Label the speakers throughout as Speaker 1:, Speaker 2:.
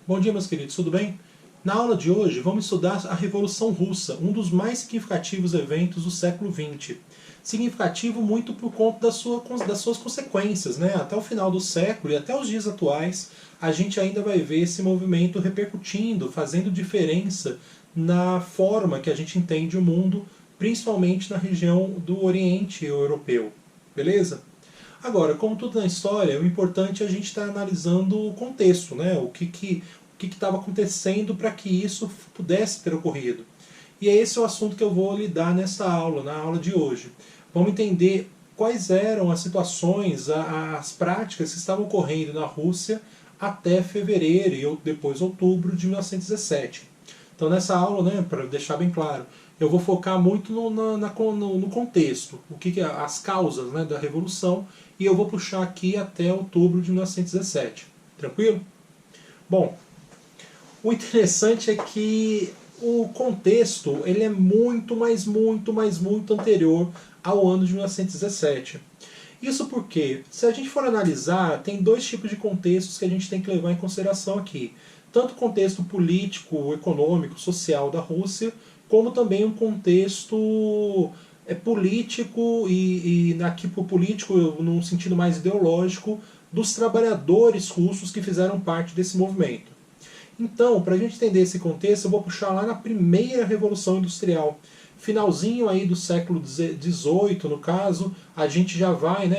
Speaker 1: Bom dia, meus queridos, tudo bem? Na aula de hoje vamos estudar a Revolução Russa, um dos mais significativos eventos do século XX. Significativo muito por conta das suas consequências, né? Até o final do século e até os dias atuais, a gente ainda vai ver esse movimento repercutindo, fazendo diferença na forma que a gente entende o mundo, principalmente na região do Oriente Europeu. Beleza? Agora, como tudo na história, o importante é a gente estar analisando o contexto, né? O que estava acontecendo para que isso pudesse ter ocorrido. E esse é o assunto que eu vou lidar nessa aula, na aula de hoje. Vamos entender quais eram as situações, as práticas que estavam ocorrendo na Rússia até fevereiro e depois outubro de 1917. Então nessa aula, né, para deixar bem claro, eu vou focar muito no contexto, as causas, né, da Revolução, e eu vou puxar aqui até outubro de 1917. Tranquilo? Bom, o interessante é que o contexto ele é muito anterior ao ano de 1917. Isso porque, se a gente for analisar, tem dois tipos de contextos que a gente tem que levar em consideração aqui. Tanto o contexto político, econômico, social da Rússia, como também um contexto político, e aqui por político, num sentido mais ideológico, dos trabalhadores russos que fizeram parte desse movimento. Então, para a gente entender esse contexto, eu vou puxar lá na primeira Revolução Industrial. Finalzinho aí do século XVIII, no caso, a gente já vai, né,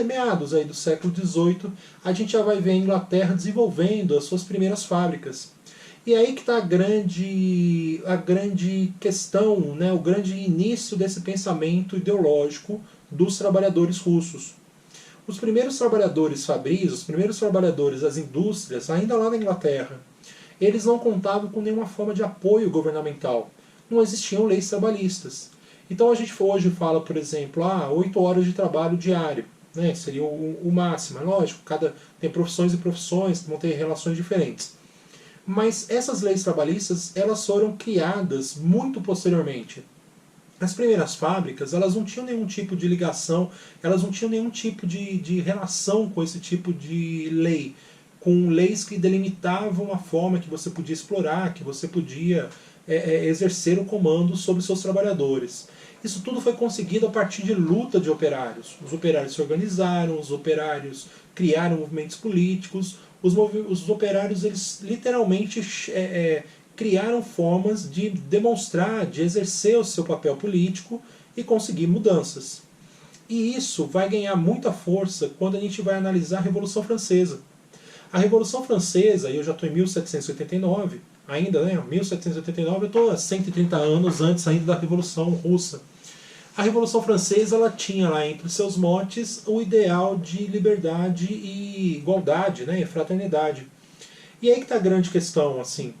Speaker 1: meados aí do século XVIII, a gente já vai ver a Inglaterra desenvolvendo as suas primeiras fábricas. E aí que está a grande questão, né, o grande início desse pensamento ideológico dos trabalhadores russos. Os primeiros trabalhadores fabris, os primeiros trabalhadores das indústrias, ainda lá na Inglaterra, eles não contavam com nenhuma forma de apoio governamental. Não existiam leis trabalhistas. Então a gente hoje fala, por exemplo, 8 horas de trabalho diário, né, seria o máximo. É lógico, tem profissões e profissões que vão ter relações diferentes. Mas essas leis trabalhistas elas foram criadas muito posteriormente. As primeiras fábricas elas não tinham nenhum tipo de ligação, elas não tinham nenhum tipo de relação com esse tipo de lei, com leis que delimitavam a forma que você podia explorar, que você podia exercer o comando sobre seus trabalhadores. Isso tudo foi conseguido a partir de luta de operários. Os operários se organizaram, os operários criaram movimentos políticos, os operários eles literalmente criaram formas de demonstrar, de exercer o seu papel político e conseguir mudanças. E isso vai ganhar muita força quando a gente vai analisar a Revolução Francesa. A Revolução Francesa, e eu já estou em 1789, ainda, né, 1789, eu estou há 130 anos antes ainda da Revolução Russa. A Revolução Francesa ela tinha lá entre seus motes o ideal de liberdade e igualdade, né, e fraternidade. E aí que está a grande questão, assim.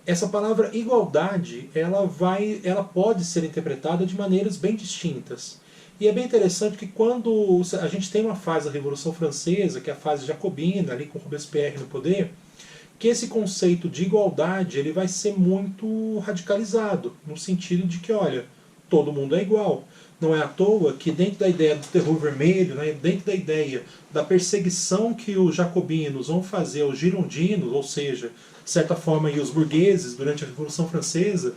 Speaker 1: Essa palavra igualdade, ela pode ser interpretada de maneiras bem distintas. E é bem interessante que quando a gente tem uma fase da Revolução Francesa, que é a fase jacobina, ali com Robespierre no poder, que esse conceito de igualdade ele vai ser muito radicalizado, no sentido de que, olha, todo mundo é igual. Não é à toa que dentro da ideia do terror vermelho, né, dentro da ideia da perseguição que os jacobinos vão fazer aos girondinos, ou seja, de certa forma os burgueses durante a Revolução Francesa,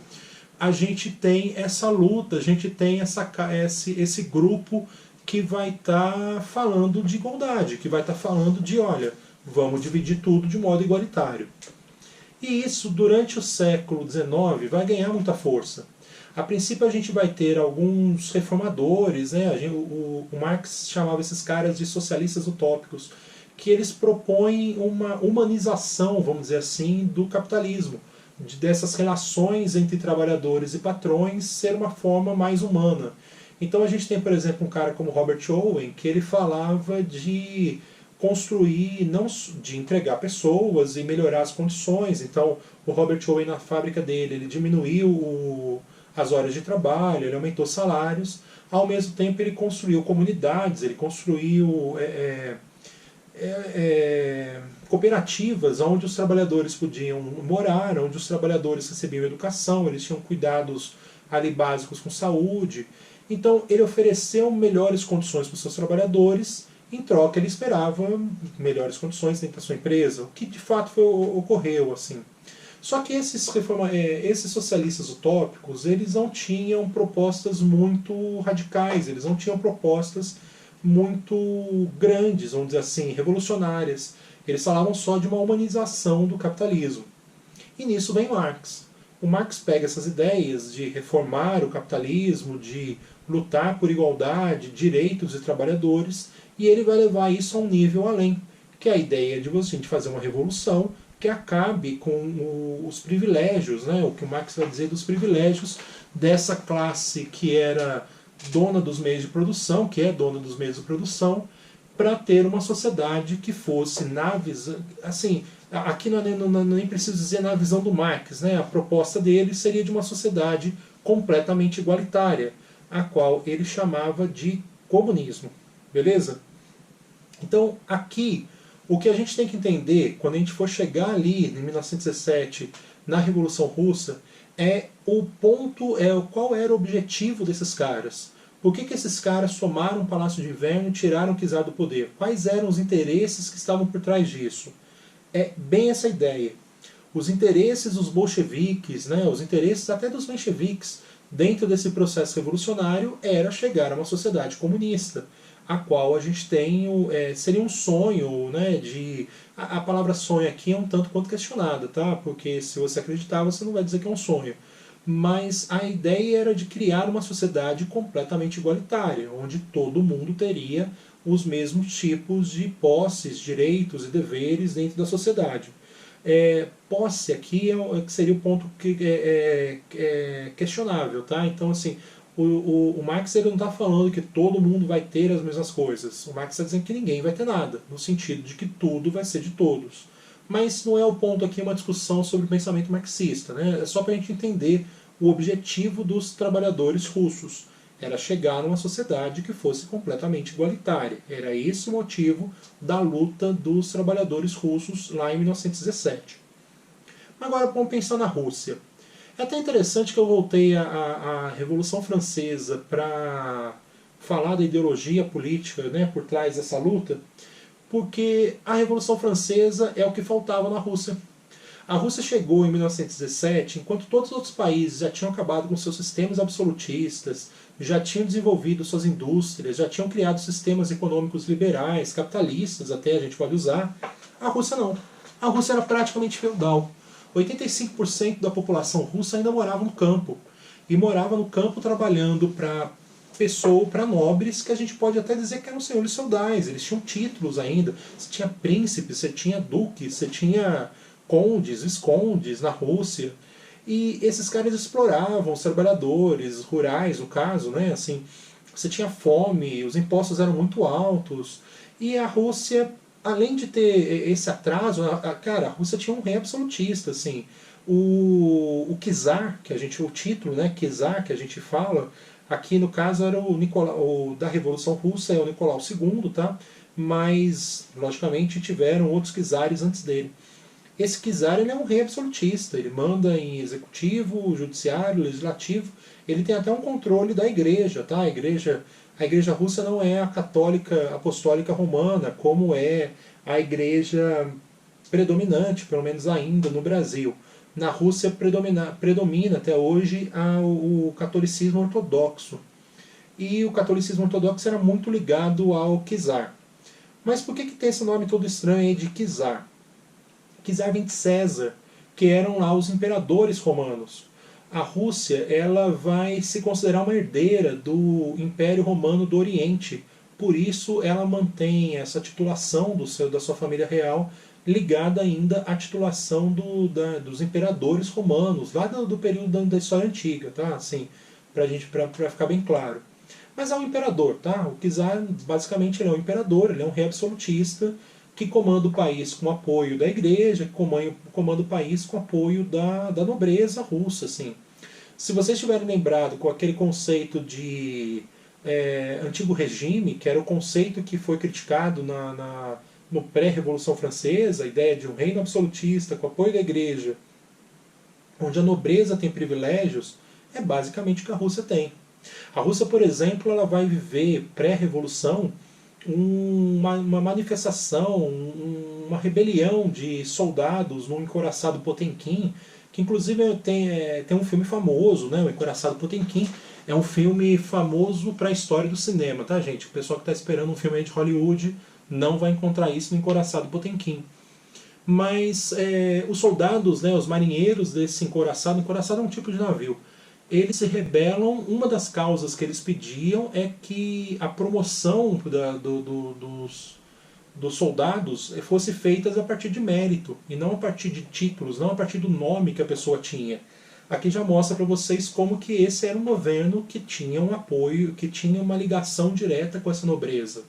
Speaker 1: a gente tem essa luta, a gente tem esse grupo que vai estar falando de igualdade, que vai estar falando de, olha, vamos dividir tudo de modo igualitário. E isso, durante o século XIX, vai ganhar muita força. A princípio a gente vai ter alguns reformadores, né? O Marx chamava esses caras de socialistas utópicos, que eles propõem uma humanização, vamos dizer assim, do capitalismo, dessas relações entre trabalhadores e patrões ser uma forma mais humana. Então a gente tem, por exemplo, um cara como Robert Owen, que ele falava de construir, não de entregar pessoas e melhorar as condições. Então o Robert Owen na fábrica dele, ele diminuiu as horas de trabalho, ele aumentou salários, ao mesmo tempo ele construiu comunidades, ele construiu cooperativas onde os trabalhadores podiam morar, onde os trabalhadores recebiam educação, eles tinham cuidados ali básicos com saúde. Então ele ofereceu melhores condições para os seus trabalhadores Em troca, ele esperava melhores condições dentro da sua empresa, o que de fato ocorreu. Assim. Só que esses socialistas utópicos, eles não tinham propostas muito radicais, eles não tinham propostas muito grandes, vamos dizer assim, revolucionárias. Eles falavam só de uma humanização do capitalismo. E nisso vem Marx. O Marx pega essas ideias de reformar o capitalismo, de lutar por igualdade, direitos de trabalhadores, e ele vai levar isso a um nível além, que é a ideia de você fazer uma revolução que acabe com os privilégios, né? O que o Marx vai dizer dos privilégios dessa classe que era dona dos meios de produção, que é dona dos meios de produção, para ter uma sociedade que fosse na visão, assim, aqui nem preciso dizer na visão do Marx, né? A proposta dele seria de uma sociedade completamente igualitária, a qual ele chamava de comunismo, beleza? Então aqui o que a gente tem que entender quando a gente for chegar ali em 1917 na Revolução Russa é o ponto, qual era o objetivo desses caras. Por que esses caras tomaram o Palácio de Inverno e tiraram o czar do poder? Quais eram os interesses que estavam por trás disso? É bem essa ideia. Os interesses dos bolcheviques, né, os interesses até dos mencheviques, dentro desse processo revolucionário, era chegar a uma sociedade comunista, a qual a gente tem, seria um sonho, né, de... A palavra sonho aqui é um tanto quanto questionada, tá? Porque se você acreditar, você não vai dizer que é um sonho. Mas a ideia era de criar uma sociedade completamente igualitária, onde todo mundo teria os mesmos tipos de posses, direitos e deveres dentro da sociedade. Posse aqui seria o ponto que é questionável, tá? Então, assim, o Marx ele não está falando que todo mundo vai ter as mesmas coisas. O Marx está dizendo que ninguém vai ter nada, no sentido de que tudo vai ser de todos. Mas não é o ponto aqui uma discussão sobre o pensamento marxista, né? É só para a gente entender o objetivo dos trabalhadores russos. Era chegar numa sociedade que fosse completamente igualitária. Era esse o motivo da luta dos trabalhadores russos lá em 1917. Agora vamos pensar na Rússia. É até interessante que eu voltei à Revolução Francesa para falar da ideologia política, né, por trás dessa luta, porque a Revolução Francesa é o que faltava na Rússia. A Rússia chegou em 1917, enquanto todos os outros países já tinham acabado com seus sistemas absolutistas, já tinham desenvolvido suas indústrias, já tinham criado sistemas econômicos liberais, capitalistas até, a gente pode usar. A Rússia não. A Rússia era praticamente feudal. 85% da população russa ainda morava no campo. E morava no campo trabalhando para para nobres, que a gente pode até dizer que eram senhores feudais. Eles tinham títulos ainda. Você tinha príncipes, você tinha duques, você tinha condes, viscondes na Rússia. E esses caras exploravam os trabalhadores rurais, no caso, né? Assim, você tinha fome, os impostos eram muito altos. E a Rússia, além de ter esse atraso, cara, a Rússia tinha um rei absolutista, assim. O czar, o título, né, czar que a gente fala, aqui no caso era o da Revolução Russa, é o Nicolau II, tá? Mas, logicamente, tiveram outros czares antes dele. Esse czar ele é um rei absolutista, ele manda em executivo, judiciário, legislativo, ele tem até um controle da igreja, tá? A igreja russa não é a católica apostólica romana, como é a igreja predominante, pelo menos ainda no Brasil. Na Rússia predomina até hoje o catolicismo ortodoxo. E o catolicismo ortodoxo era muito ligado ao czar. Mas por que tem esse nome todo estranho aí de czar? Czar vem de César, que eram lá os imperadores romanos. A Rússia ela vai se considerar uma herdeira do Império Romano do Oriente. Por isso ela mantém essa titulação da sua família real ligada ainda à titulação dos imperadores romanos, lá do período da história antiga, tá? Assim, para ficar bem claro. Mas é um imperador, tá? O czar basicamente ele é um imperador, ele é um rei absolutista que comanda o país com apoio da igreja, que comanda o país com apoio da nobreza russa. Assim. Se vocês tiverem lembrado com aquele conceito de antigo regime, que era o conceito que foi criticado no pré-revolução francesa, a ideia de um reino absolutista com apoio da igreja, onde a nobreza tem privilégios, é basicamente o que a Rússia tem. A Rússia, por exemplo, ela vai viver pré-revolução uma manifestação, uma rebelião de soldados no encouraçado Potemkin, que inclusive tem um filme famoso, né, o Encouraçado Potemkin. É um filme famoso para a história do cinema, tá, gente? O pessoal que está esperando um filme aí de Hollywood não vai encontrar isso no Encouraçado Potemkin. Mas os soldados, né, os marinheiros desse encouraçado é um tipo de navio, eles se rebelam. Uma das causas que eles pediam é que a promoção dos soldados fosse feita a partir de mérito, e não a partir de títulos, não a partir do nome que a pessoa tinha. Aqui já mostra para vocês como que esse era um governo que tinha um apoio, que tinha uma ligação direta com essa nobreza.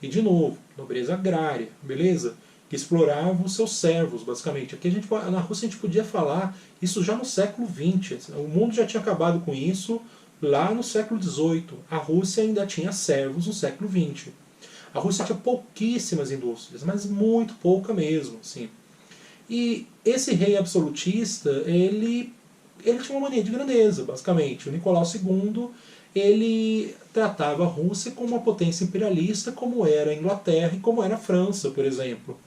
Speaker 1: E de novo, nobreza agrária, beleza? Que explorava os seus servos, basicamente. Aqui na Rússia a gente podia falar isso já no século XX. O mundo já tinha acabado com isso lá no século XVIII. A Rússia ainda tinha servos no século XX. A Rússia tinha pouquíssimas indústrias, mas muito pouca mesmo. Assim. E esse rei absolutista, ele tinha uma mania de grandeza, basicamente. O Nicolau II, ele tratava a Rússia como uma potência imperialista, como era a Inglaterra e como era a França, por exemplo.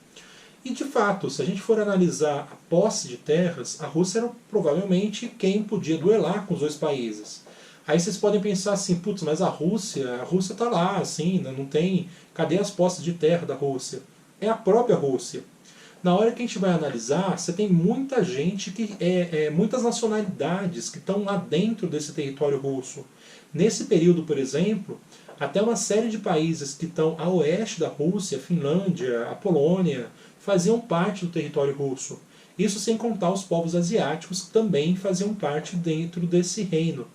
Speaker 1: E de fato, se a gente for analisar a posse de terras, a Rússia era provavelmente quem podia duelar com os dois países. Aí vocês podem pensar assim, putz, mas a Rússia está lá, assim, não tem. Cadê as posses de terra da Rússia? É a própria Rússia. Na hora que a gente vai analisar, você tem muita gente, muitas nacionalidades que estão lá dentro desse território russo. Nesse período, por exemplo, até uma série de países que estão a oeste da Rússia, a Finlândia, a Polônia, faziam parte do território russo. Isso sem contar os povos asiáticos que também faziam parte dentro desse reino.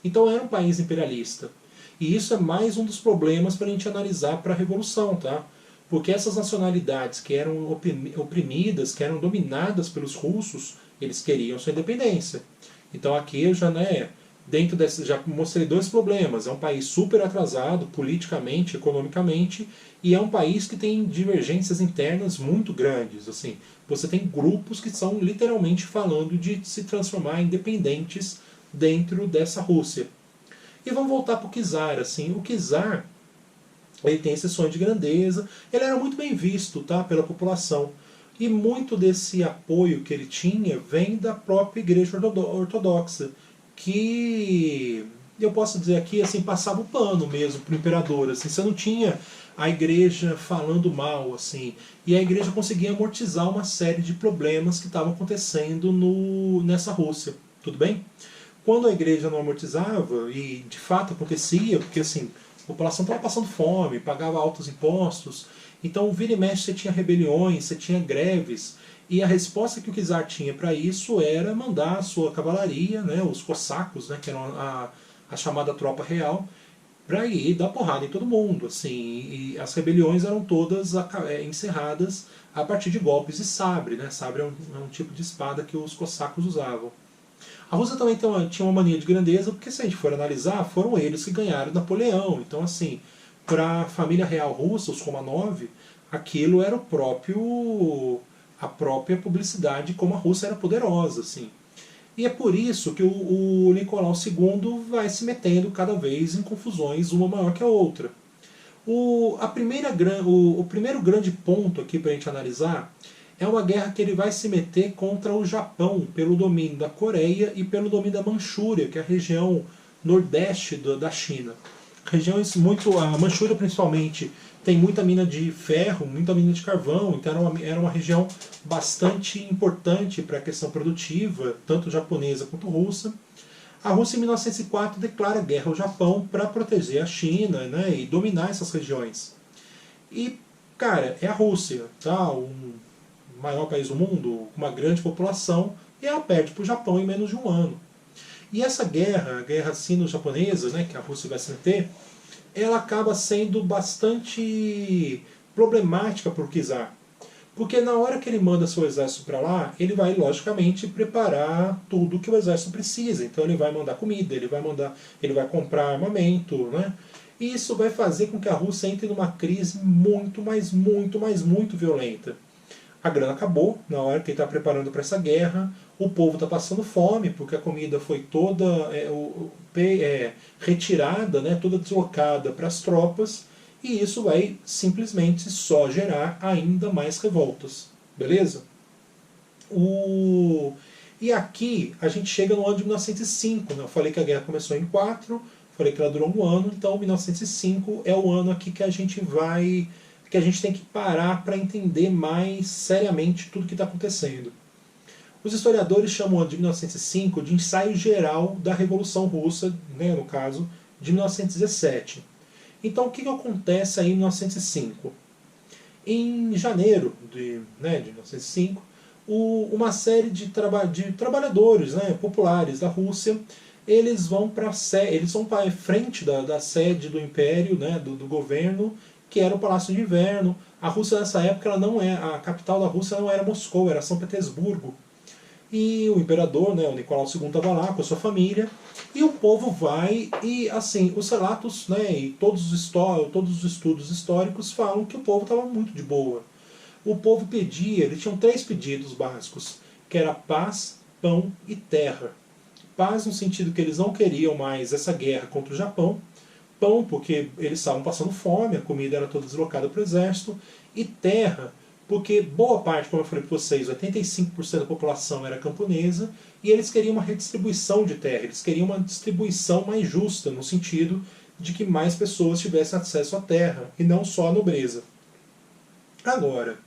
Speaker 1: Então era um país imperialista. E isso é mais um dos problemas para a gente analisar para a Revolução, tá? Porque essas nacionalidades que eram oprimidas, que eram dominadas pelos russos, eles queriam sua independência. Então aqui eu já mostrei dois problemas. É um país super atrasado politicamente, economicamente, e é um país que tem divergências internas muito grandes. Assim, você tem grupos que estão literalmente falando de se transformar em independentes dentro dessa Rússia. E vamos voltar para o czar. Assim, o czar, ele tem esse sonho de grandeza, ele era muito bem visto, tá, pela população. E muito desse apoio que ele tinha vem da própria igreja ortodoxa, que eu posso dizer aqui, assim, passava o pano mesmo para o imperador. Assim, você não tinha a igreja falando mal, assim, e a igreja conseguia amortizar uma série de problemas que estavam acontecendo nessa Rússia. Tudo bem? Quando a igreja não amortizava, e de fato acontecia, porque assim, a população estava passando fome, pagava altos impostos, então vira e mexe você tinha rebeliões, você tinha greves, e a resposta que o czar tinha para isso era mandar a sua cavalaria, né, os cossacos, né, que eram a chamada tropa real, para ir dar porrada em todo mundo. Assim, e as rebeliões eram todas encerradas a partir de golpes de sabre. Né? Sabre é um tipo de espada que os cossacos usavam. A Rússia também tinha uma mania de grandeza, porque se a gente for analisar, foram eles que ganharam Napoleão. Então, assim, para a família real russa, os Romanov, aquilo era a própria publicidade como a Rússia era poderosa. Assim. E é por isso que o Nicolau II vai se metendo cada vez em confusões, uma maior que a outra. O primeiro grande ponto aqui para a gente analisar é uma guerra que ele vai se meter contra o Japão, pelo domínio da Coreia e pelo domínio da Manchúria, que é a região nordeste da China. Regiões a Manchúria principalmente, tem muita mina de ferro, muita mina de carvão, então era uma região bastante importante para a questão produtiva, tanto japonesa quanto russa. A Rússia, em 1904, declara guerra ao Japão para proteger a China, né, e dominar essas regiões. E, cara, é a Rússia, tá? O maior país do mundo, com uma grande população, e ela perde para o Japão em menos de um ano. E essa guerra, a guerra sino-japonesa, né, que a Rússia vai se meter, ela acaba sendo bastante problemática para o czar. Porque na hora que ele manda seu exército para lá, ele vai, logicamente, preparar tudo que o exército precisa. Então ele vai mandar comida, ele vai comprar armamento, né? E isso vai fazer com que a Rússia entre numa crise muito, mas muito, mas muito violenta. A grana acabou na hora que ele está preparando para essa guerra, o povo está passando fome, porque a comida foi toda retirada, né, toda deslocada para as tropas, e isso vai simplesmente só gerar ainda mais revoltas. Beleza? E aqui a gente chega no ano de 1905. Né? Eu falei que a guerra começou em 4, falei que ela durou um ano, então 1905 é o ano aqui que a gente tem que parar para entender mais seriamente tudo que está acontecendo. Os historiadores chamam o ano de 1905 de ensaio geral da Revolução Russa, né, no caso, de 1917. Então o que acontece aí em 1905? Em janeiro de 1905, uma série de trabalhadores, né, populares da Rússia, eles vão para a frente da sede do Império, né, do governo, que era o Palácio de Inverno. A Rússia nessa época, a capital da Rússia não era Moscou, era São Petersburgo. E o imperador, né, o Nicolau II, estava lá com a sua família, e o povo vai, e assim, os relatos, né, e todos os estudos históricos falam que o povo estava muito de boa. O povo eles tinham 3 pedidos básicos, que era paz, pão e terra. Paz no sentido que eles não queriam mais essa guerra contra o Japão, pão porque eles estavam passando fome, a comida era toda deslocada para o exército, e terra porque boa parte, como eu falei para vocês, 85% da população era camponesa, e eles queriam uma redistribuição de terra, eles queriam uma distribuição mais justa, no sentido de que mais pessoas tivessem acesso à terra, e não só a nobreza. Agora,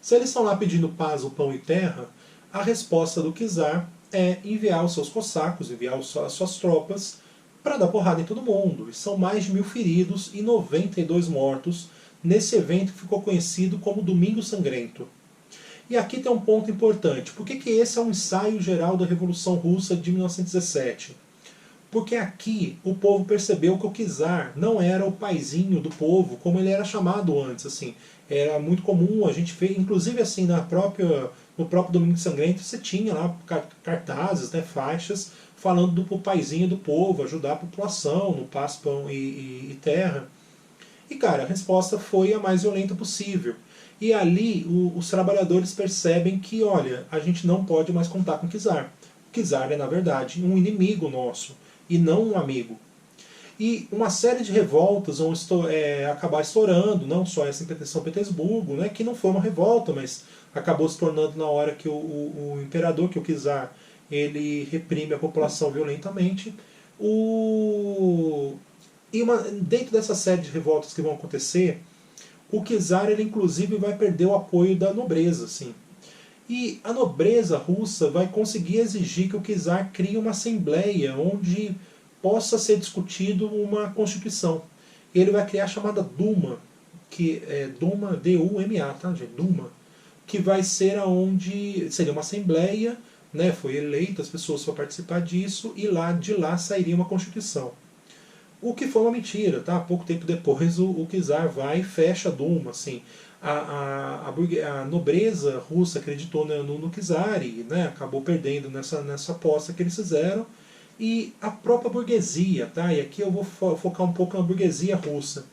Speaker 1: se eles estão lá pedindo paz, o pão e terra, a resposta do czar é enviar os seus cossacos, enviar as suas tropas, para dar porrada em todo mundo. E são mais de 1000 feridos e 92 mortos, nesse evento que ficou conhecido como Domingo Sangrento. E aqui tem um ponto importante. Por que esse é um ensaio geral da Revolução Russa de 1917? Porque aqui o povo percebeu que o czar não era o paizinho do povo, como ele era chamado antes. Assim, era muito comum, a gente ver, inclusive assim, no próprio Domingo Sangrento, você tinha lá cartazes, né, faixas, falando do paizinho do povo, ajudar a população no paz, pão e terra. E, cara, a resposta foi a mais violenta possível. E ali os trabalhadores percebem que, olha, a gente não pode mais contar com o czar. O czar é, na verdade, um inimigo nosso e não um amigo. E uma série de revoltas vão acabar estourando, não só essa em São Petersburgo, né, que não foi uma revolta, mas acabou se tornando na hora que o imperador, que o czar, ele reprime a população violentamente. Dentro dessa série de revoltas que vão acontecer, o czar, ele inclusive vai perder o apoio da nobreza. Assim. E a nobreza russa vai conseguir exigir que o czar crie uma assembleia onde possa ser discutido uma constituição. E ele vai criar a chamada Duma, que é Duma, D-U-M-A, tá, gente? Duma, que vai ser aonde seria uma assembleia, né, foi eleita as pessoas para participar disso, e de lá sairia uma constituição. O que foi uma mentira, tá? Pouco tempo depois o czar vai e fecha a Duma, assim. A nobreza russa acreditou no czar e, né, acabou perdendo nessa aposta que eles fizeram. E a própria burguesia, tá? E aqui eu vou focar um pouco na burguesia russa.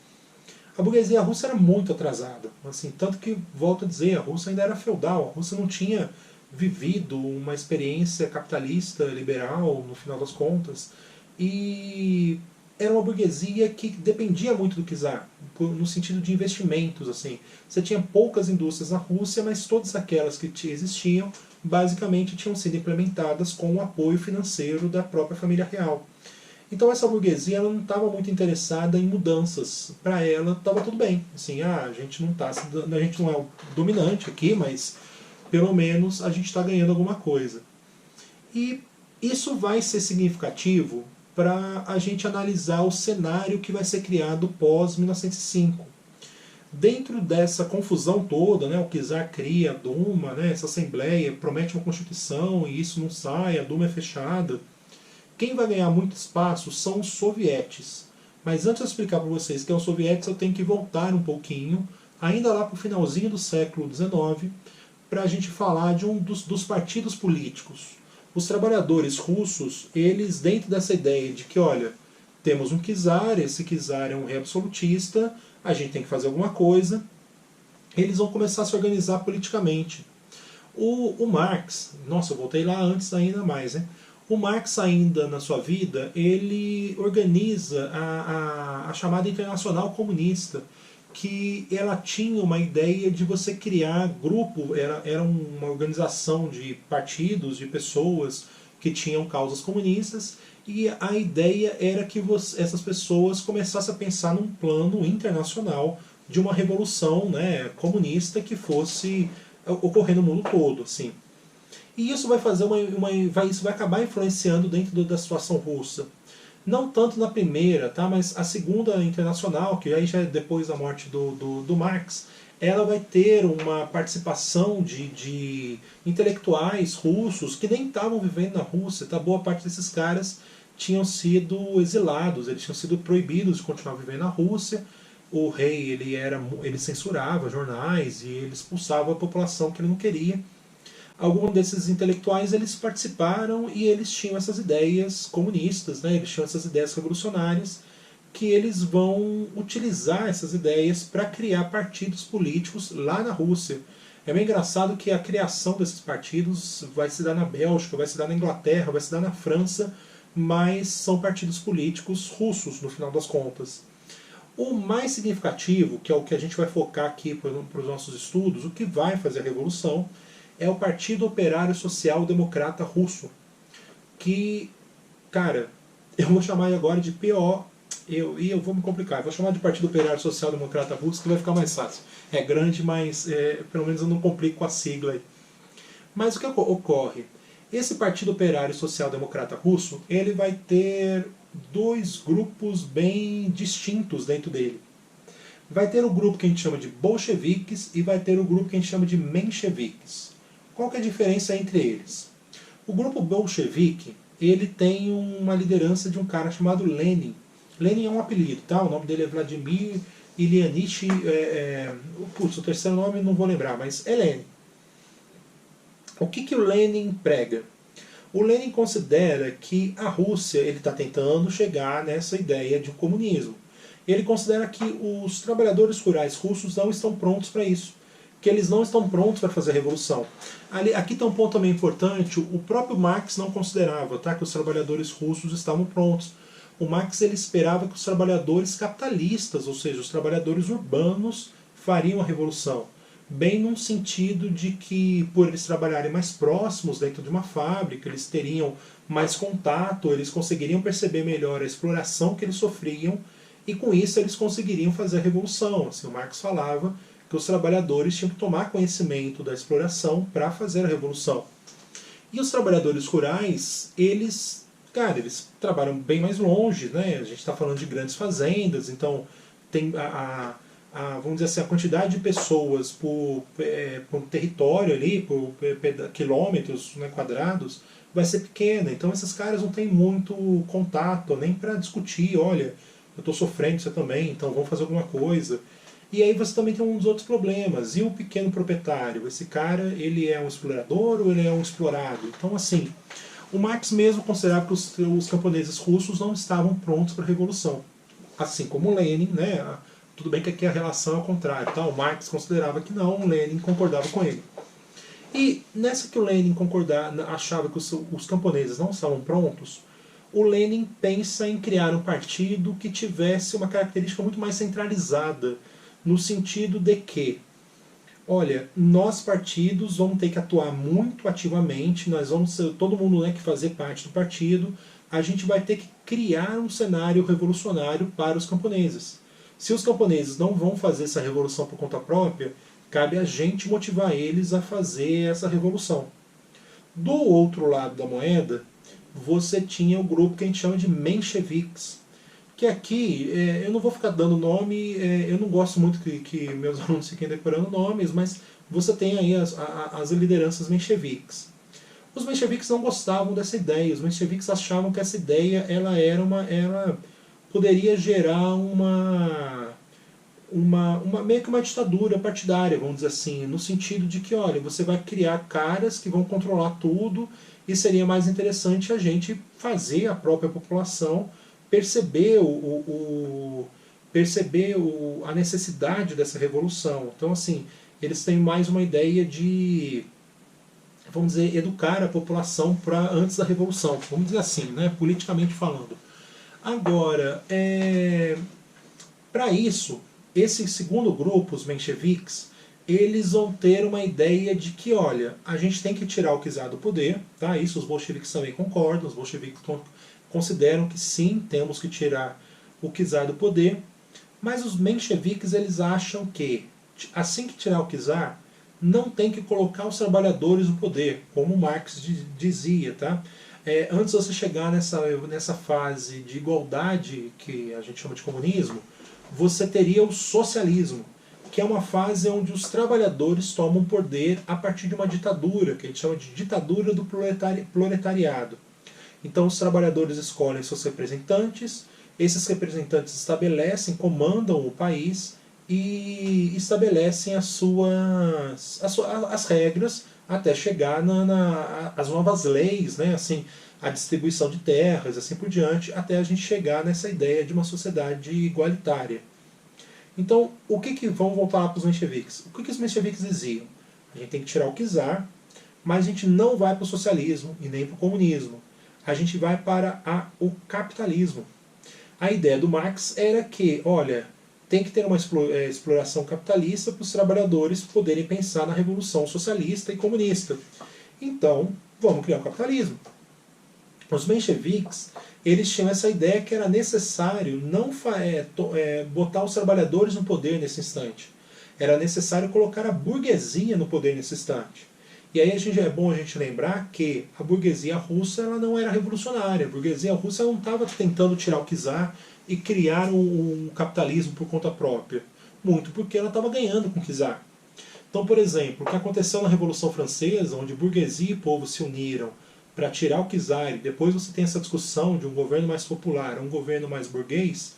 Speaker 1: A burguesia russa era muito atrasada, assim, tanto que, volto a dizer, a Rússia ainda era feudal, a Rússia não tinha vivido uma experiência capitalista, liberal, no final das contas, e era uma burguesia que dependia muito do czar, no sentido de investimentos. Assim. Você tinha poucas indústrias na Rússia, mas todas aquelas que existiam, basicamente tinham sido implementadas com o apoio financeiro da própria família real. Então essa burguesia, ela não estava muito interessada em mudanças. Para ela estava tudo bem. Assim, a gente não é o dominante aqui, mas pelo menos a gente está ganhando alguma coisa. E isso vai ser significativo para a gente analisar o cenário que vai ser criado pós-1905. Dentro dessa confusão toda, né, o czar cria a Duma, né, essa assembleia, promete uma constituição e isso não sai, a Duma é fechada. Quem vai ganhar muito espaço são os sovietes. Mas antes de eu explicar para vocês que é os sovietes, eu tenho que voltar um pouquinho, ainda lá para o finalzinho do século XIX, para a gente falar de um dos partidos políticos. Os trabalhadores russos, eles, dentro dessa ideia de que, olha, temos um czar, esse czar é um rei absolutista, a gente tem que fazer alguma coisa, eles vão começar a se organizar politicamente. O Marx, nossa, eu voltei lá antes ainda mais, né? O Marx, ainda na sua vida, ele organiza a chamada Internacional Comunista, que ela tinha uma ideia de você criar grupo, era uma organização de partidos, de pessoas que tinham causas comunistas, e a ideia era que essas pessoas começassem a pensar num plano internacional de uma revolução, né, comunista que fosse ocorrer no mundo todo, assim. E isso vai fazer isso vai acabar influenciando dentro da situação russa. Não tanto na primeira, tá? Mas a segunda internacional, que aí já é depois da morte do Marx, ela vai ter uma participação de intelectuais russos que nem estavam vivendo na Rússia. Tá? Boa parte desses caras tinham sido exilados, eles tinham sido proibidos de continuar vivendo na Rússia. O rei ele censurava jornais e ele expulsava a população que ele não queria. Alguns desses intelectuais eles participaram e eles tinham essas ideias comunistas, né? Eles tinham essas ideias revolucionárias que eles vão utilizar essas ideias para criar partidos políticos lá na Rússia. É bem engraçado que a criação desses partidos vai se dar na Bélgica, vai se dar na Inglaterra, vai se dar na França, mas são partidos políticos russos no final das contas. O mais significativo, que é o que a gente vai focar aqui para os nossos estudos, o que vai fazer a revolução, é o Partido Operário Social Democrata Russo. Que, cara, eu vou chamar agora de PO. Eu vou me complicar. Eu vou chamar de Partido Operário Social Democrata Russo, que vai ficar mais fácil. É grande, mas pelo menos eu não complico com a sigla aí. Mas o que ocorre? Esse Partido Operário Social Democrata Russo, ele vai ter dois grupos bem distintos dentro dele. Vai ter o grupo que a gente chama de bolcheviques e vai ter o grupo que a gente chama de mencheviques. Qual que é a diferença entre eles? O grupo bolchevique, ele tem uma liderança de um cara chamado Lenin. Lenin é um apelido, tá? O nome dele é Vladimir Ilyich. O terceiro nome eu não vou lembrar, mas é Lenin. O que o Lenin prega? O Lenin considera que a Rússia ele está tentando chegar nessa ideia de um comunismo. Ele considera que os trabalhadores rurais russos não estão prontos para isso, que eles não estão prontos para fazer a revolução. Aqui tem um ponto também importante, o próprio Marx não considerava, tá, que os trabalhadores russos estavam prontos. O Marx ele esperava que os trabalhadores capitalistas, ou seja, os trabalhadores urbanos, fariam a revolução. Bem num sentido de que, por eles trabalharem mais próximos dentro de uma fábrica, eles teriam mais contato, eles conseguiriam perceber melhor a exploração que eles sofriam, e com isso eles conseguiriam fazer a revolução. Assim, o Marx falava que os trabalhadores tinham que tomar conhecimento da exploração para fazer a revolução. E os trabalhadores rurais, eles trabalham bem mais longe, né? A gente está falando de grandes fazendas, então tem vamos dizer assim, a quantidade de pessoas por território ali, por quilômetros, né, quadrados, vai ser pequena. Então esses caras não têm muito contato, nem para discutir, olha, eu estou sofrendo, você também, então vamos fazer alguma coisa. E aí você também tem uns outros problemas. E o pequeno proprietário? Esse cara, ele é um explorador ou ele é um explorado? Então, assim, o Marx mesmo considerava que os camponeses russos não estavam prontos para a revolução. Assim como Lenin, né? Tudo bem que aqui a relação é ao contrário. Tá? O Marx considerava que não, o Lenin concordava com ele. E nessa que o Lenin achava que os camponeses não estavam prontos, o Lenin pensa em criar um partido que tivesse uma característica muito mais centralizada, no sentido de que, olha, nós partidos vamos ter que atuar muito ativamente, nós vamos todo mundo, né, que fazer parte do partido, a gente vai ter que criar um cenário revolucionário para os camponeses. Se os camponeses não vão fazer essa revolução por conta própria, cabe a gente motivar eles a fazer essa revolução. Do outro lado da moeda, você tinha o grupo que a gente chama de mencheviques, que aqui, eu não vou ficar dando nome, eu não gosto muito que meus alunos fiquem decorando nomes, mas você tem aí as lideranças mencheviques. Os mencheviques não gostavam dessa ideia, os mencheviques achavam que essa ideia ela poderia gerar meio que uma ditadura partidária, vamos dizer assim, no sentido de que, olha, você vai criar caras que vão controlar tudo e seria mais interessante a gente fazer a própria população perceber a necessidade dessa revolução. Então, assim, eles têm mais uma ideia de, vamos dizer, educar a população para antes da revolução, vamos dizer assim, né, politicamente falando. Agora, para isso, esse segundo grupo, os mencheviques, eles vão ter uma ideia de que, olha, a gente tem que tirar o czar do poder, tá? Isso os bolcheviques também concordam, os bolcheviques consideram que sim, temos que tirar o czar do poder, mas os mencheviques eles acham que, assim que tirar o czar, não tem que colocar os trabalhadores no poder, como Marx dizia, tá? Antes de você chegar nessa fase de igualdade, que a gente chama de comunismo, você teria o socialismo, que é uma fase onde os trabalhadores tomam poder a partir de uma ditadura, que a gente chama de ditadura do proletariado. Então os trabalhadores escolhem seus representantes, esses representantes estabelecem, comandam o país e estabelecem as regras até chegar as novas leis, né? Assim, a distribuição de terras, assim por diante, até a gente chegar nessa ideia de uma sociedade igualitária. Então, vamos voltar lá para os mencheviques. O que os mencheviques diziam? A gente tem que tirar o czar, mas a gente não vai para o socialismo e nem para o comunismo. A gente vai para o capitalismo. A ideia do Marx era que, olha, tem que ter uma exploração capitalista para os trabalhadores poderem pensar na revolução socialista e comunista. Então, vamos criar o capitalismo. Os mencheviques, eles tinham essa ideia que era necessário não botar os trabalhadores no poder nesse instante. Era necessário colocar a burguesia no poder nesse instante. E aí é bom a gente lembrar que a burguesia russa ela não era revolucionária. A burguesia russa não estava tentando tirar o czar e criar um capitalismo por conta própria. Muito porque ela estava ganhando com o czar. Então, por exemplo, o que aconteceu na Revolução Francesa, onde burguesia e povo se uniram para tirar o czar, e depois você tem essa discussão de um governo mais popular a um governo mais burguês,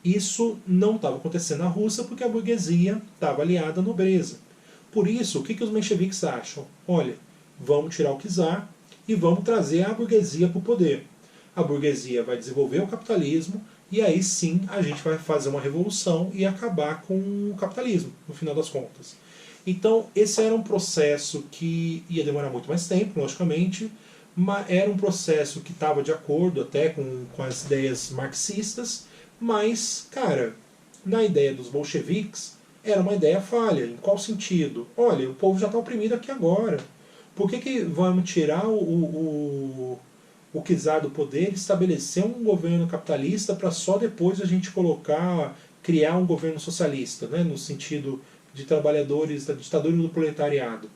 Speaker 1: isso não estava acontecendo na Rússia porque a burguesia estava aliada à nobreza. Por isso, o que os mencheviques acham? Olha, vamos tirar o czar e vamos trazer a burguesia para o poder. A burguesia vai desenvolver o capitalismo e aí sim a gente vai fazer uma revolução e acabar com o capitalismo, no final das contas. Então, esse era um processo que ia demorar muito mais tempo, logicamente, mas era um processo que estava de acordo até com as ideias marxistas, mas, cara, na ideia dos bolcheviques, era uma ideia falha. Em qual sentido? Olha, o povo já está oprimido aqui agora. Por que vamos tirar o czar do poder e estabelecer um governo capitalista para só depois a gente criar um governo socialista, né, no sentido de trabalhadores da ditadura do proletariado?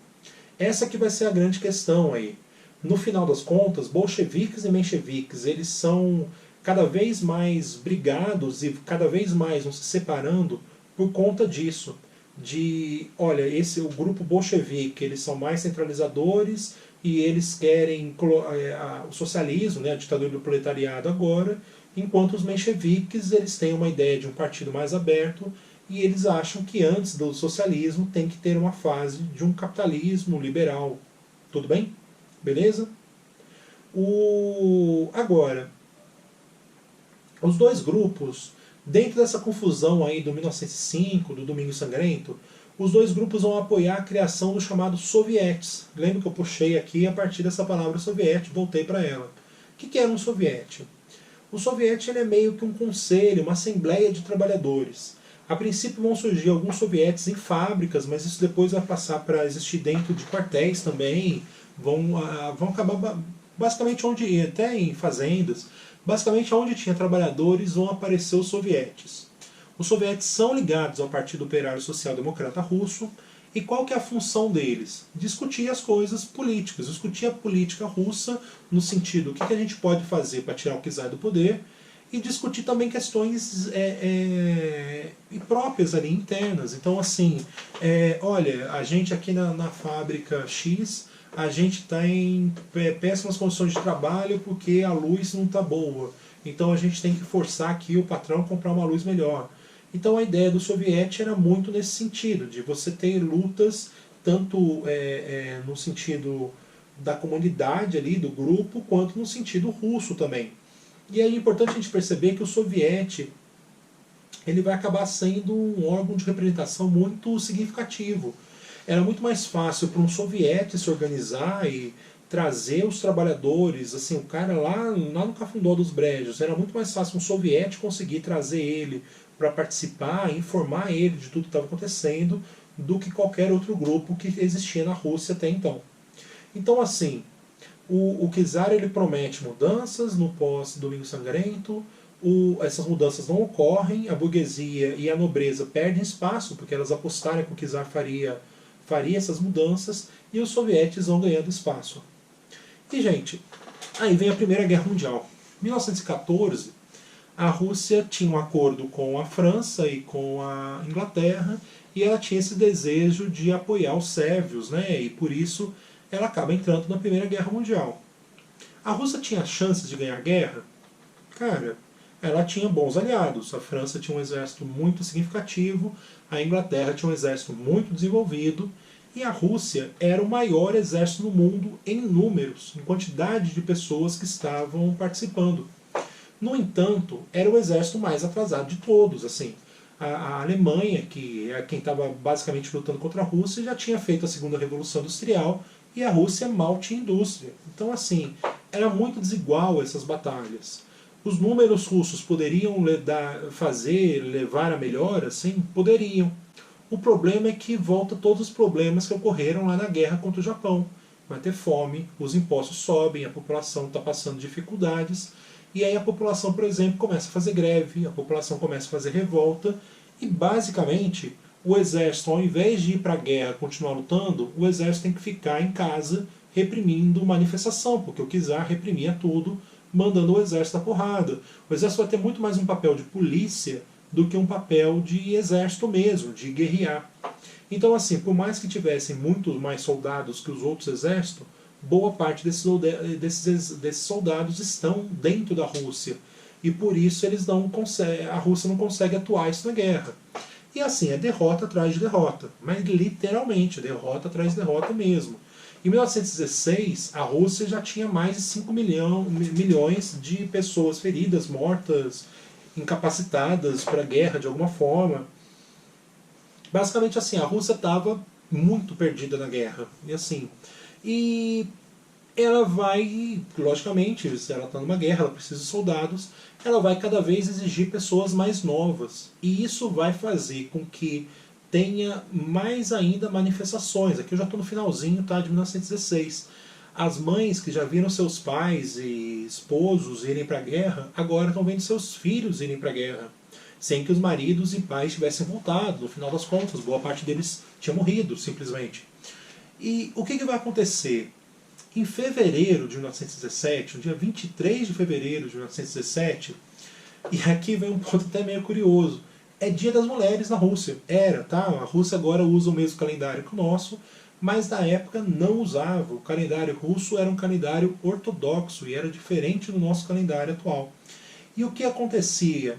Speaker 1: Essa que vai ser a grande questão aí. No final das contas, bolcheviques e mencheviques, eles são cada vez mais brigados e cada vez mais vão se separando por conta disso. Olha, o grupo bolchevique, eles são mais centralizadores e eles querem o socialismo, né, a ditadura do proletariado agora, enquanto os mencheviques, eles têm uma ideia de um partido mais aberto e eles acham que antes do socialismo tem que ter uma fase de um capitalismo liberal. Tudo bem? Beleza? Agora, os dois grupos, dentro dessa confusão aí do 1905, do Domingo Sangrento, os dois grupos vão apoiar a criação dos chamados sovietes. Lembra que eu puxei aqui a partir dessa palavra soviete, voltei para ela. O que era um soviete? O soviete ele é meio que um conselho, uma assembleia de trabalhadores. A princípio vão surgir alguns sovietes em fábricas, mas isso depois vai passar para existir dentro de quartéis também. Vão acabar basicamente até em fazendas, basicamente onde tinha trabalhadores vão aparecer os sovietes. Os sovietes são ligados ao Partido Operário Social Democrata Russo, e qual que é a função deles? Discutir as coisas políticas, discutir a política russa no sentido o que a gente pode fazer para tirar o czar do poder, e discutir também questões próprias ali, internas. Então assim, olha, a gente aqui na fábrica X, a gente está em péssimas condições de trabalho porque a luz não está boa. Então a gente tem que forçar aqui o patrão a comprar uma luz melhor. Então a ideia do soviete era muito nesse sentido, de você ter lutas tanto no sentido da comunidade ali, do grupo, quanto no sentido russo também. E aí é importante a gente perceber que o soviete ele vai acabar sendo um órgão de representação muito significativo. Era muito mais fácil para um soviete se organizar e trazer os trabalhadores, assim, o cara lá no Cafundó dos Brejos, era muito mais fácil um soviete conseguir trazer ele para participar, informar ele de tudo que estava acontecendo, do que qualquer outro grupo que existia na Rússia até então. Então, assim, o czar ele promete mudanças no pós-Domingo Sangrento, essas mudanças não ocorrem, a burguesia e a nobreza perdem espaço, porque elas apostaram que o czar faria essas mudanças, e os soviéticos vão ganhando espaço. E, gente, aí vem a Primeira Guerra Mundial. Em 1914, a Rússia tinha um acordo com a França e com a Inglaterra, e ela tinha esse desejo de apoiar os sérvios, né? E por isso ela acaba entrando na Primeira Guerra Mundial. A Rússia tinha chances de ganhar a guerra? Cara, ela tinha bons aliados. A França tinha um exército muito significativo, a Inglaterra tinha um exército muito desenvolvido, e a Rússia era o maior exército do mundo em números, em quantidade de pessoas que estavam participando. No entanto, era o exército mais atrasado de todos. Assim, a Alemanha, que é quem estava basicamente lutando contra a Rússia, já tinha feito a segunda revolução industrial, e a Rússia mal tinha indústria. Então, assim, era muito desigual essas batalhas. Os números russos poderiam levar a melhora? Sim, poderiam. O problema é que volta todos os problemas que ocorreram lá na guerra contra o Japão. Vai ter fome, os impostos sobem, a população está passando dificuldades, e aí a população, por exemplo, começa a fazer greve, a população começa a fazer revolta, e basicamente o exército, ao invés de ir para a guerra e continuar lutando, o exército tem que ficar em casa reprimindo manifestação, porque o czar reprimia tudo, mandando o exército à porrada. O exército vai ter muito mais um papel de polícia do que um papel de exército mesmo, de guerrear. Então, assim, por mais que tivessem muitos mais soldados que os outros exércitos, boa parte desses soldados estão dentro da Rússia. E por isso a Rússia não consegue atuar isso na guerra. E assim, é derrota atrás de derrota. Mas literalmente, derrota atrás de derrota mesmo. Em 1916, a Rússia já tinha mais de 5 milhões de pessoas feridas, mortas, incapacitadas para a guerra de alguma forma. Basicamente assim, a Rússia estava muito perdida na guerra. E ela vai, logicamente, se ela está numa guerra, ela precisa de soldados, ela vai cada vez exigir pessoas mais novas. E isso vai fazer com que tenha mais ainda manifestações. Aqui eu já estou no finalzinho, tá, de 1916. As mães que já viram seus pais e esposos irem para a guerra, agora estão vendo seus filhos irem para a guerra, sem que os maridos e pais tivessem voltado. No final das contas, boa parte deles tinha morrido, simplesmente. E o que vai acontecer? Em fevereiro de 1917, no dia 23 de fevereiro de 1917, e aqui vem um ponto até meio curioso, é Dia das Mulheres na Rússia. Era, tá? A Rússia agora usa o mesmo calendário que o nosso, mas na época não usava. O calendário russo era um calendário ortodoxo e era diferente do nosso calendário atual. E o que acontecia?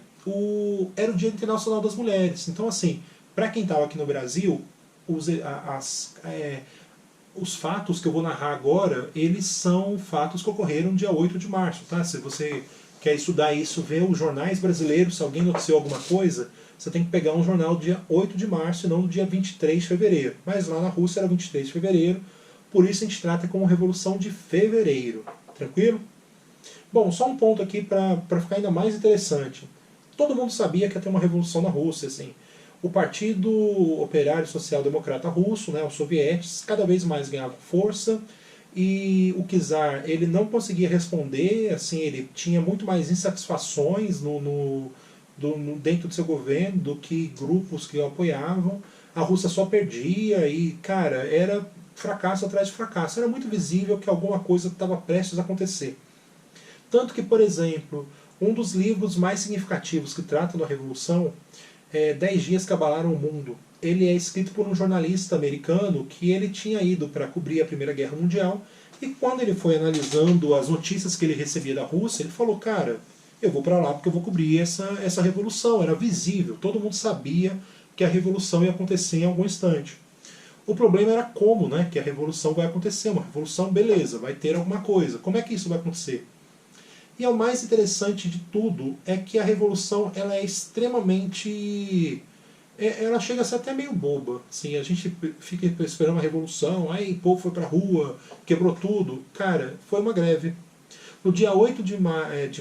Speaker 1: Era o Dia Internacional das Mulheres. Então, assim, para quem estava aqui no Brasil, os fatos que eu vou narrar agora, eles são fatos que ocorreram dia 8 de março. Tá? Se você quer estudar isso, ver os jornais brasileiros, se alguém noticiou alguma coisa, você tem que pegar um jornal do dia 8 de março e não do dia 23 de fevereiro. Mas lá na Rússia era 23 de fevereiro, por isso a gente trata como Revolução de Fevereiro. Tranquilo? Bom, só um ponto aqui para ficar ainda mais interessante. Todo mundo sabia que ia ter uma revolução na Rússia. Assim. O Partido Operário Social Democrata Russo, né, os soviéticos, cada vez mais ganhavam força, e o czar ele não conseguia responder, assim, ele tinha muito mais insatisfações dentro do seu governo do que grupos que o apoiavam. A Rússia só perdia e, cara, era fracasso atrás de fracasso. Era muito visível que alguma coisa estava prestes a acontecer. Tanto que, por exemplo, um dos livros mais significativos que tratam da Revolução é 10 Dias que Abalaram o Mundo. Ele é escrito por um jornalista americano que ele tinha ido para cobrir a Primeira Guerra Mundial, e quando ele foi analisando as notícias que ele recebia da Rússia, ele falou, cara, eu vou para lá porque eu vou cobrir essa revolução. Era visível, todo mundo sabia que a revolução ia acontecer em algum instante. O problema era como, né, que a revolução vai acontecer. Uma revolução, beleza, vai ter alguma coisa. Como é que isso vai acontecer? E o mais interessante de tudo é que a revolução ela é extremamente... ela chega a ser até meio boba. Assim, a gente fica esperando uma revolução, aí o povo foi pra rua, quebrou tudo. Cara, foi uma greve. No dia 8 de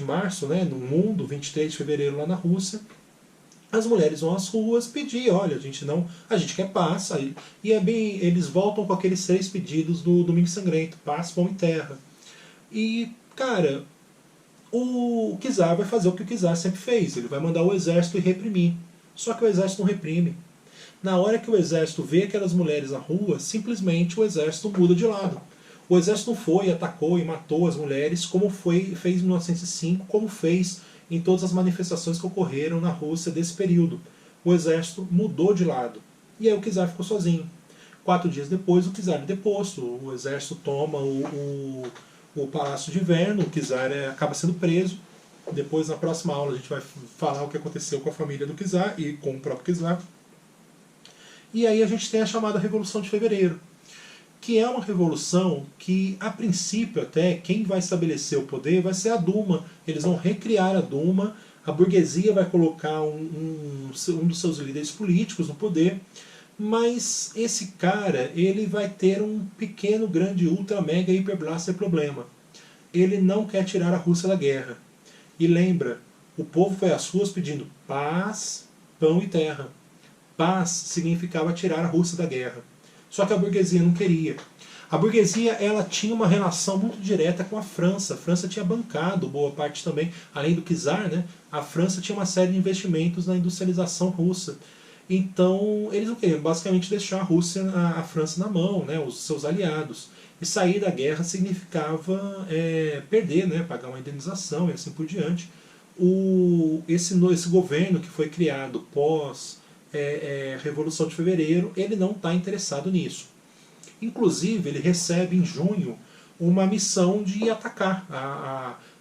Speaker 1: março, né, no mundo, 23 de fevereiro lá na Rússia, as mulheres vão às ruas pedir, olha, a gente quer paz. E é bem, eles voltam com aqueles 3 pedidos do Domingo Sangrento: paz, pão e terra. E, cara, o czar vai fazer o que o czar sempre fez, ele vai mandar o exército e reprimir. Só que o exército não reprime. Na hora que o exército vê aquelas mulheres na rua, simplesmente o exército muda de lado. O exército não foi, atacou e matou as mulheres como fez em 1905, como fez em todas as manifestações que ocorreram na Rússia desse período. O exército mudou de lado. E aí o czar ficou sozinho. 4 dias depois, o czar é deposto. O exército toma o Palácio de Inverno, o czar acaba sendo preso. Depois, na próxima aula, a gente vai falar o que aconteceu com a família do czar e com o próprio czar. E aí a gente tem a chamada Revolução de Fevereiro, que é uma revolução que, a princípio até, quem vai estabelecer o poder vai ser a Duma. Eles vão recriar a Duma, a burguesia vai colocar um dos seus líderes políticos no poder, mas esse cara, ele vai ter um pequeno, grande, ultra, mega, hiper, blaster problema. Ele não quer tirar a Rússia da guerra. E lembra, o povo foi às ruas pedindo paz, pão e terra. Paz significava tirar a Rússia da guerra. Só que a burguesia não queria. A burguesia, ela tinha uma relação muito direta com a França. A França tinha bancado boa parte também, além do czar, né? A França tinha uma série de investimentos na industrialização russa. Então, eles não queriam basicamente deixar a Rússia, a França na mão, né? Os seus aliados. E sair da guerra significava perder, né? Pagar uma indenização e assim por diante. Esse governo que foi criado pós Revolução de Fevereiro, ele não está interessado nisso. Inclusive, ele recebe em junho uma missão de atacar.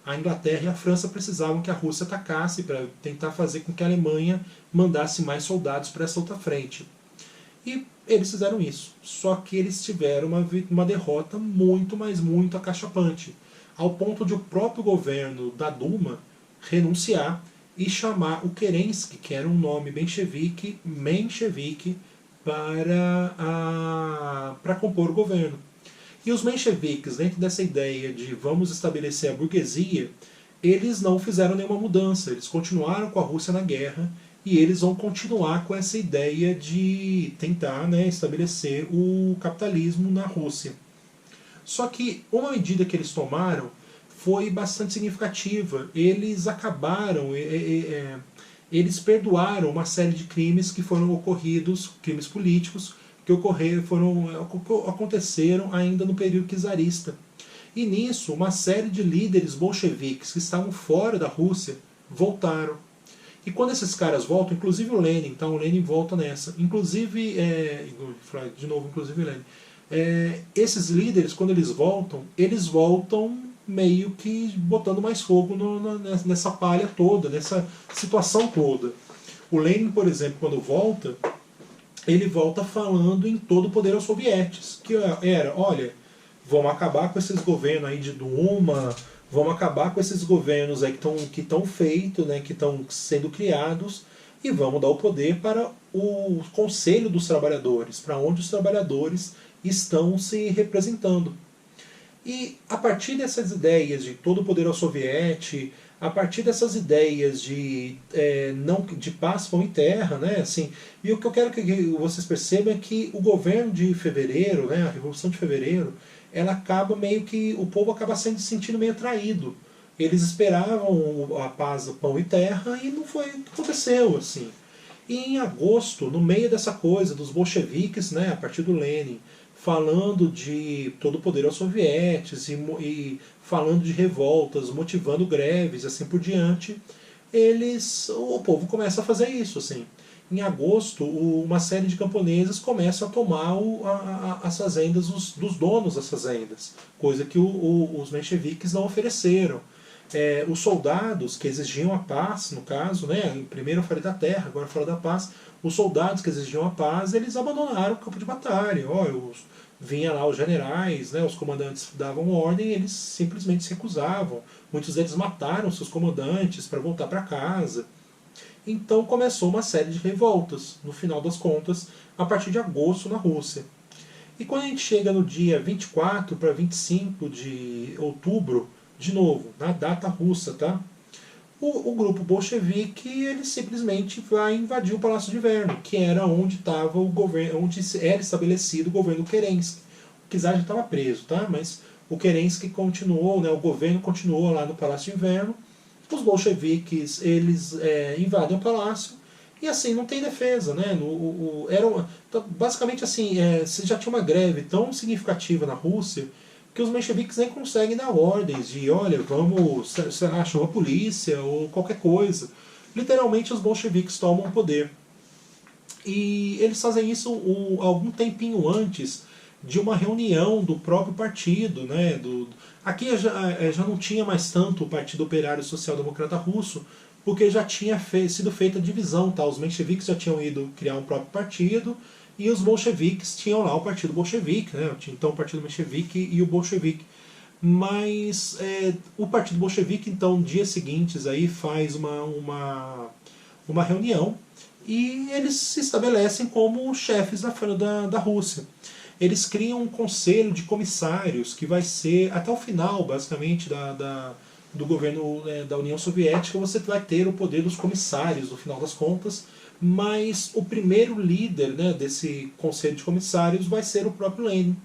Speaker 1: A Inglaterra e a França precisavam que a Rússia atacasse para tentar fazer com que a Alemanha mandasse mais soldados para essa outra frente. E eles fizeram isso. Só que eles tiveram uma derrota muito, mas muito acachapante, ao ponto de o próprio governo da Duma renunciar e chamar o Kerensky, que era um nome menchevique, para compor o governo. E os mencheviques, dentro dessa ideia de vamos estabelecer a burguesia, eles não fizeram nenhuma mudança, eles continuaram com a Rússia na guerra e eles vão continuar com essa ideia de tentar, né, estabelecer o capitalismo na Rússia. Só que uma medida que eles tomaram foi bastante significativa. Eles acabaram, eles perdoaram uma série de crimes que foram ocorridos, crimes políticos, que aconteceram ainda no período czarista. E nisso, uma série de líderes bolcheviques que estavam fora da Rússia voltaram. E quando esses caras voltam, inclusive o Lenin, tá? O Lenin volta nessa. Inclusive, inclusive o Lenin. Esses líderes, quando eles voltam meio que botando mais fogo nessa palha toda, nessa situação toda. O Lenin, por exemplo, quando volta, ele volta falando em todo o poder aos sovietes, que era, olha, vamos acabar com esses governos aí de Duma, vamos acabar com esses governos aí que estão feitos, né, que estão sendo criados, e vamos dar o poder para o Conselho dos Trabalhadores, para onde os trabalhadores estão se representando. E a partir dessas ideias de todo o poder ao soviete, a partir dessas ideias de paz, pão e terra, né, assim, e o que eu quero que vocês percebam é que o governo de fevereiro, né, a Revolução de Fevereiro, ela acaba meio que, o povo acaba se sentindo meio traído. Eles esperavam a paz, pão e terra, e não foi o que aconteceu, assim. E em agosto, no meio dessa coisa dos bolcheviques, né, a partir do Lenin, falando de todo o poder aos sovietes e falando de revoltas, motivando greves e assim por diante, o povo começa a fazer isso, assim. Em agosto, uma série de camponeses começam a tomar as fazendas dos donos das fazendas, coisa que os mencheviques não ofereceram. Os soldados que exigiam a paz, no caso, né, primeiro eu falei da terra, agora eu falo da paz, os soldados que exigiam a paz, eles abandonaram o campo de batalha. Vinha lá os generais, né, os comandantes davam ordem, eles simplesmente se recusavam. Muitos deles mataram seus comandantes para voltar para casa. Então começou uma série de revoltas, no final das contas, a partir de agosto na Rússia. E quando a gente chega no dia 24 para 25 de outubro, de novo, na data russa, tá? O grupo bolchevique ele simplesmente vai invadir o Palácio de Inverno, que era onde estava o governo, onde era estabelecido o governo Kerensky. O czar já estava preso, tá? Mas o Kerensky continuou, né? O governo continuou lá no Palácio de Inverno. Os bolcheviques eles invadem o palácio e assim não tem defesa, né? Então, basicamente assim, você já tinha uma greve tão significativa na Rússia que os mencheviques nem conseguem dar ordens de, olha, vamos, sei lá, chama a polícia ou qualquer coisa. Literalmente os bolcheviques tomam o poder. E eles fazem isso algum tempinho antes de uma reunião do próprio partido. Né, aqui já não tinha mais tanto o Partido Operário Social Democrata Russo, porque já tinha sido feita a divisão. Tá? Os mencheviques já tinham ido criar um próprio partido, e os bolcheviques tinham lá o Partido Bolchevique, né? Então o Partido Menchevique e o Bolchevique. Mas o Partido Bolchevique, então, dias seguintes aí faz uma reunião e eles se estabelecem como chefes da Rússia. Eles criam um conselho de comissários que vai ser, até o final, basicamente, do governo da União Soviética, você vai ter o poder dos comissários, no final das contas, mas o primeiro líder, né, desse conselho de comissários vai ser o próprio Lenin.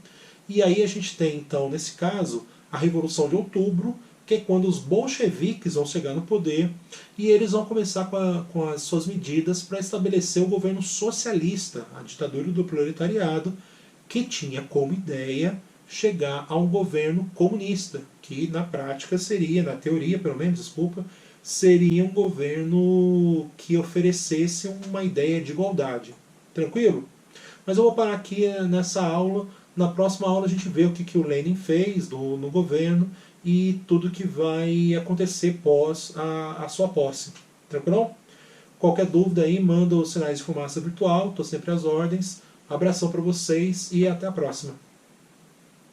Speaker 1: E aí a gente tem, então, nesse caso, a Revolução de Outubro, que é quando os bolcheviques vão chegar no poder e eles vão começar com as suas medidas para estabelecer o governo socialista, a ditadura do proletariado, que tinha como ideia chegar a um governo comunista, que na prática seria, na teoria pelo menos, desculpa, seria um governo que oferecesse uma ideia de igualdade. Tranquilo? Mas eu vou parar aqui nessa aula. Na próxima aula a gente vê o que o Lenin fez no governo e tudo que vai acontecer pós a sua posse. Tranquilo? Qualquer dúvida aí, manda os sinais de fumaça virtual, estou sempre às ordens. Abração para vocês e até a próxima.